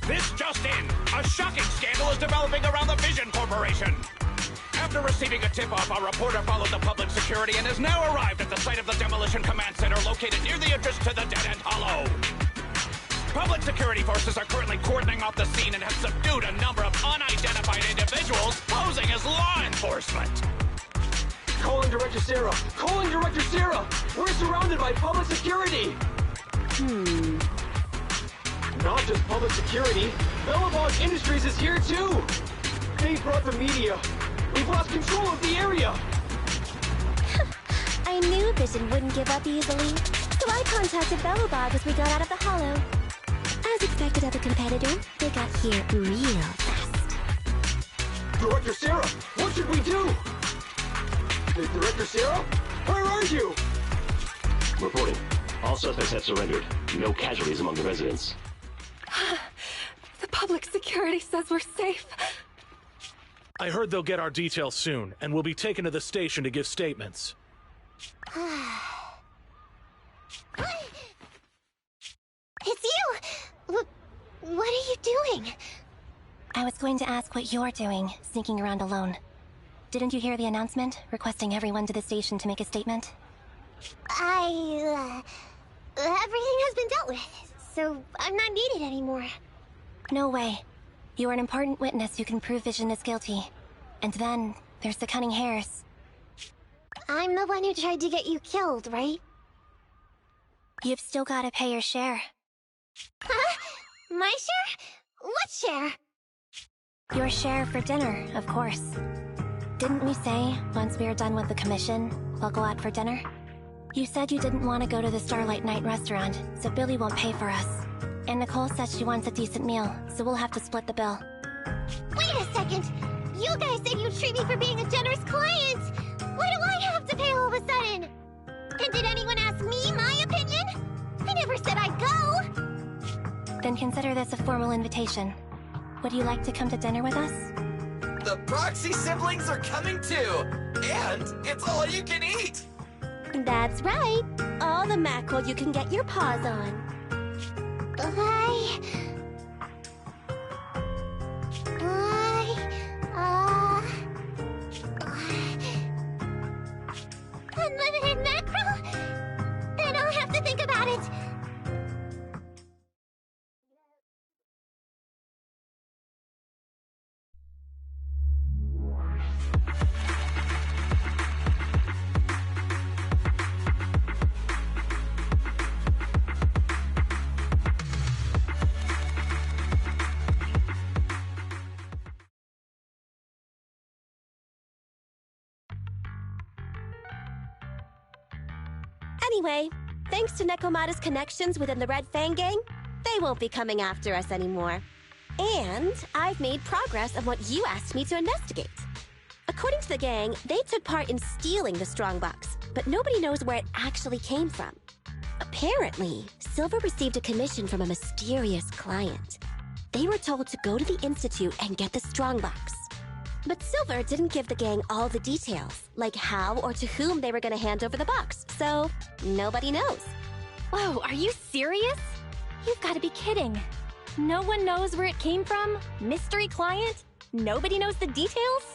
This just in! A shocking scandal is developing around the Vision Corporation! After receiving a tip-off, our reporter followed the public security and has now arrived at the site of the Demolition Command Center located near the entrance to the Dead-End Hollow. Public security forces are currently cordoning off the scene and have subdued a number of unidentified individuals posing as law enforcement. Calling Director Sarah! Calling Director Sarah! We're surrounded by public security! Not just public security, Bellabog Industries is here too! They brought the media! We've lost control of the area! I knew Vision wouldn't give up easily, so I contacted Bellabog as we got out of the hollow. As expected of a competitor, they got here real fast. Director Sarah, what should we do? Director Sarah? Where are you? Reporting. All suspects have surrendered. No casualties among the residents. The public security says we're safe. I heard they'll get our details soon, and we'll be taken to the station to give statements. It's you! What are you doing? I was going to ask what you're doing, sneaking around alone. Didn't you hear the announcement, requesting everyone to the station to make a statement? Everything has been dealt with, so I'm not needed anymore. No way. You are an important witness who can prove Vision is guilty. And then, there's the Cunning Hares. I'm the one who tried to get you killed, right? You've still gotta pay your share. Huh? My share? What share? Your share for dinner, of course. Didn't we say, once we are done with the commission, we'll go out for dinner? You said you didn't want to go to the Starlight Night restaurant, so Billy won't pay for us. And Nicole said she wants a decent meal, so we'll have to split the bill. Wait a second! You guys said you'd treat me for being a generous client! Why do I have to pay all of a sudden? And did anyone ask me my opinion? I never said I'd go! Then consider this a formal invitation. Would you like to come to dinner with us? The Proxy siblings are coming too! And it's all you can eat! That's right. All the mackerel you can get your paws on. Unlimited mackerel? Then I'll have to think about it. Anyway, thanks to Nekomata's connections within the Red Fang gang, they won't be coming after us anymore. And I've made progress on what you asked me to investigate. According to the gang, they took part in stealing the strongbox, but nobody knows where it actually came from. Apparently, Silver received a commission from a mysterious client. They were told to go to the Institute and get the strongbox. But Silver didn't give the gang all the details, like how or to whom they were going to hand over the box, so nobody knows. Whoa, are you serious? You've got to be kidding. No one knows where it came from? Mystery client? Nobody knows the details?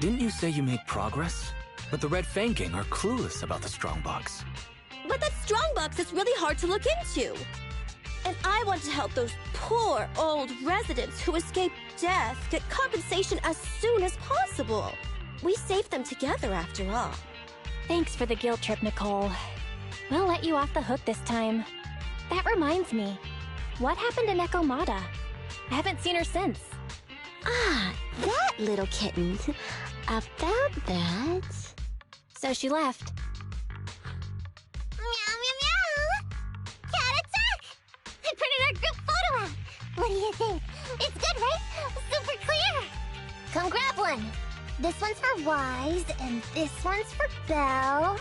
Didn't you say you made progress? But the Red Fang gang are clueless about the strongbox. But that strongbox is really hard to look into. And I want to help those poor old residents who escaped death, get compensation as soon as possible. We saved them together after all. Thanks for the guilt trip, Nicole. We'll let you off the hook this time. That reminds me. What happened to Nekomata? I haven't seen her since. Ah, that little kitten. About that... So she left. Meow, meow, meow! Cat attack! I printed our group photo out. What do you think? It's good, right? Super clear! Come grab one. This one's for Wise, and this one's for Belle.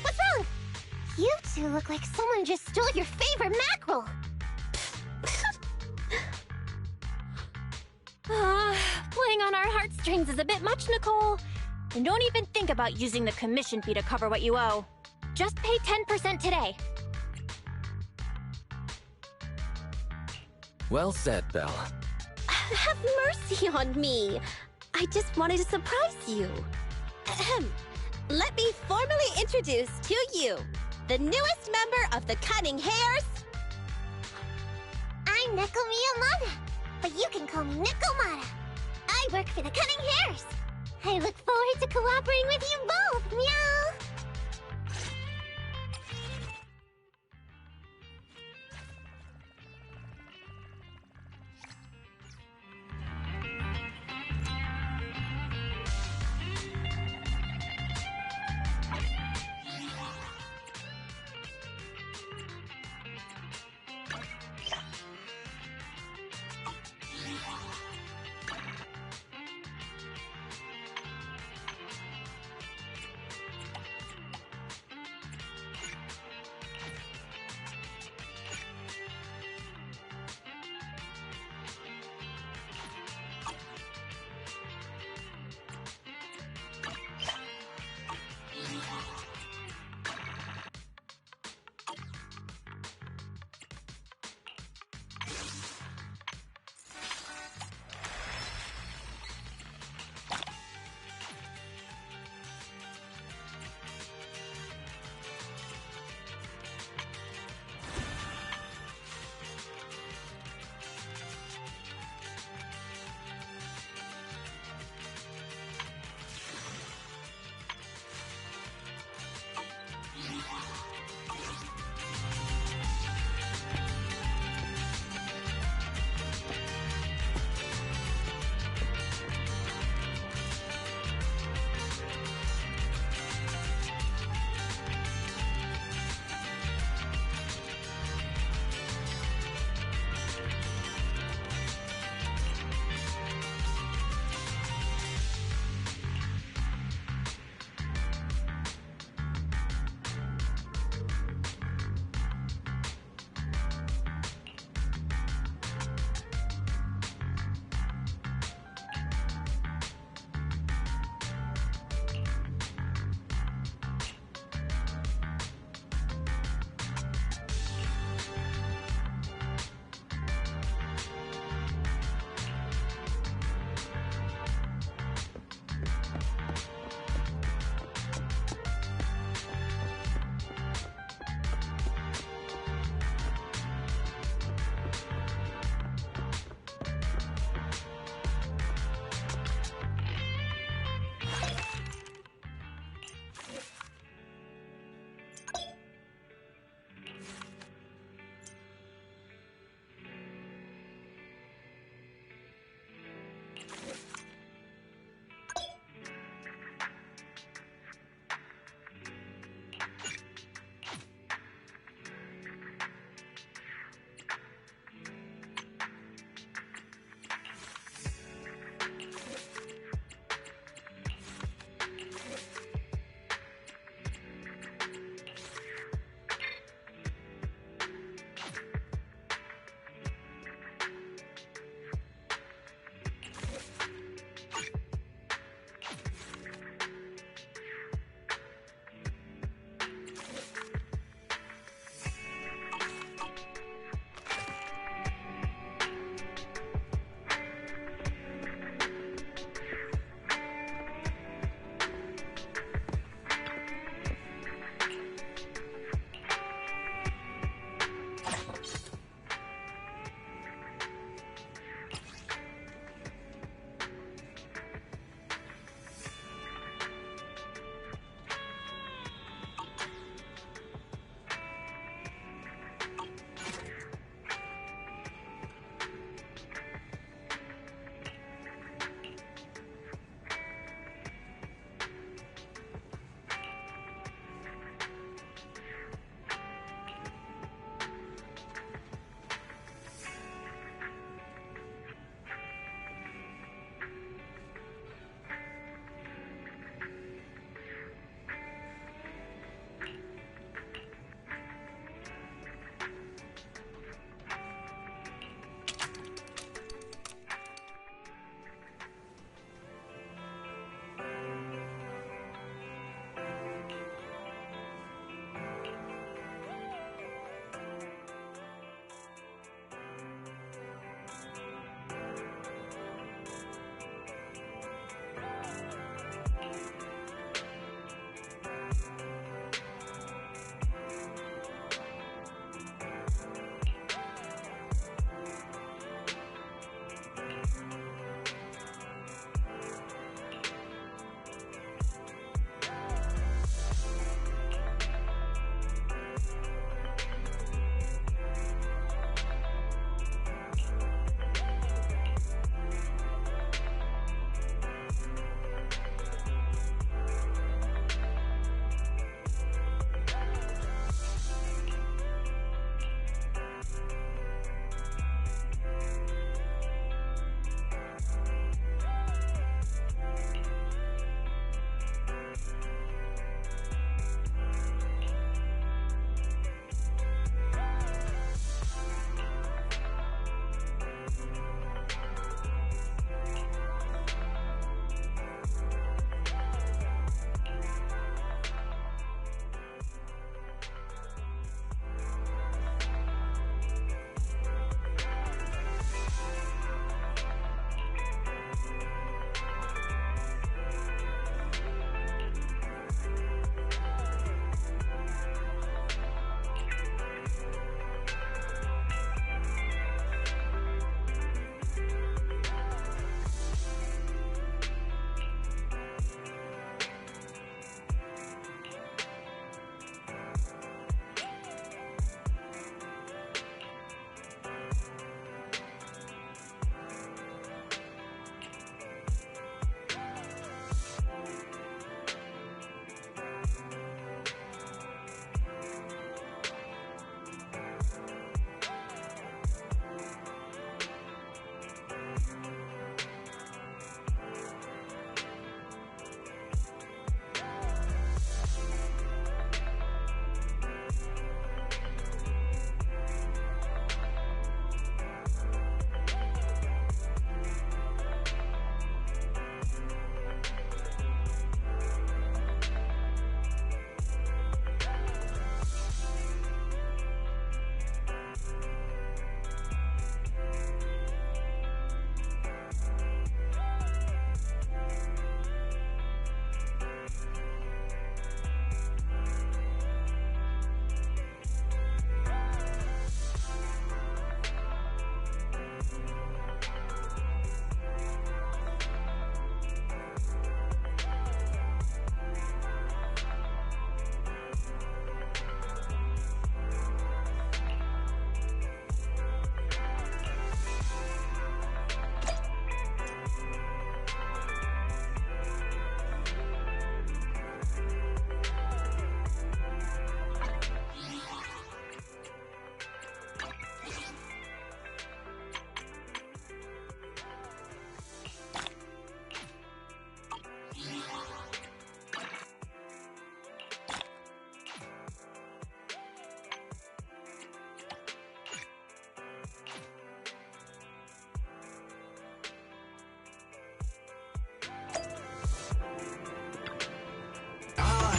What's wrong? You two look like someone just stole your favorite mackerel. Playing on our heartstrings is a bit much, Nicole. And don't even think about using the commission fee to cover what you owe. Just pay 10% today. Well said, Belle. Have mercy on me. I just wanted to surprise you. Ahem. Let me formally introduce to you the newest member of the Cunning Hares. I'm Neko Miyamada, but you can call me Nekomata. I work for the Cunning Hares. I look forward to cooperating with you both, meow!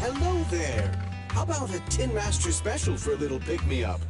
hello there. How about a Tin Master special for a little pick-me-up?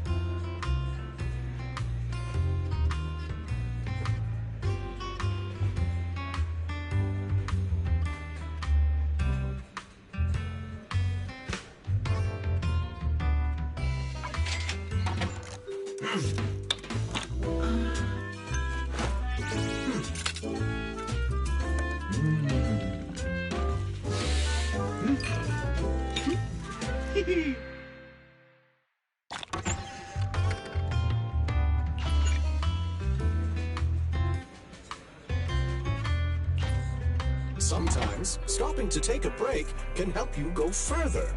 Sometimes, stopping to take a break can help you go further.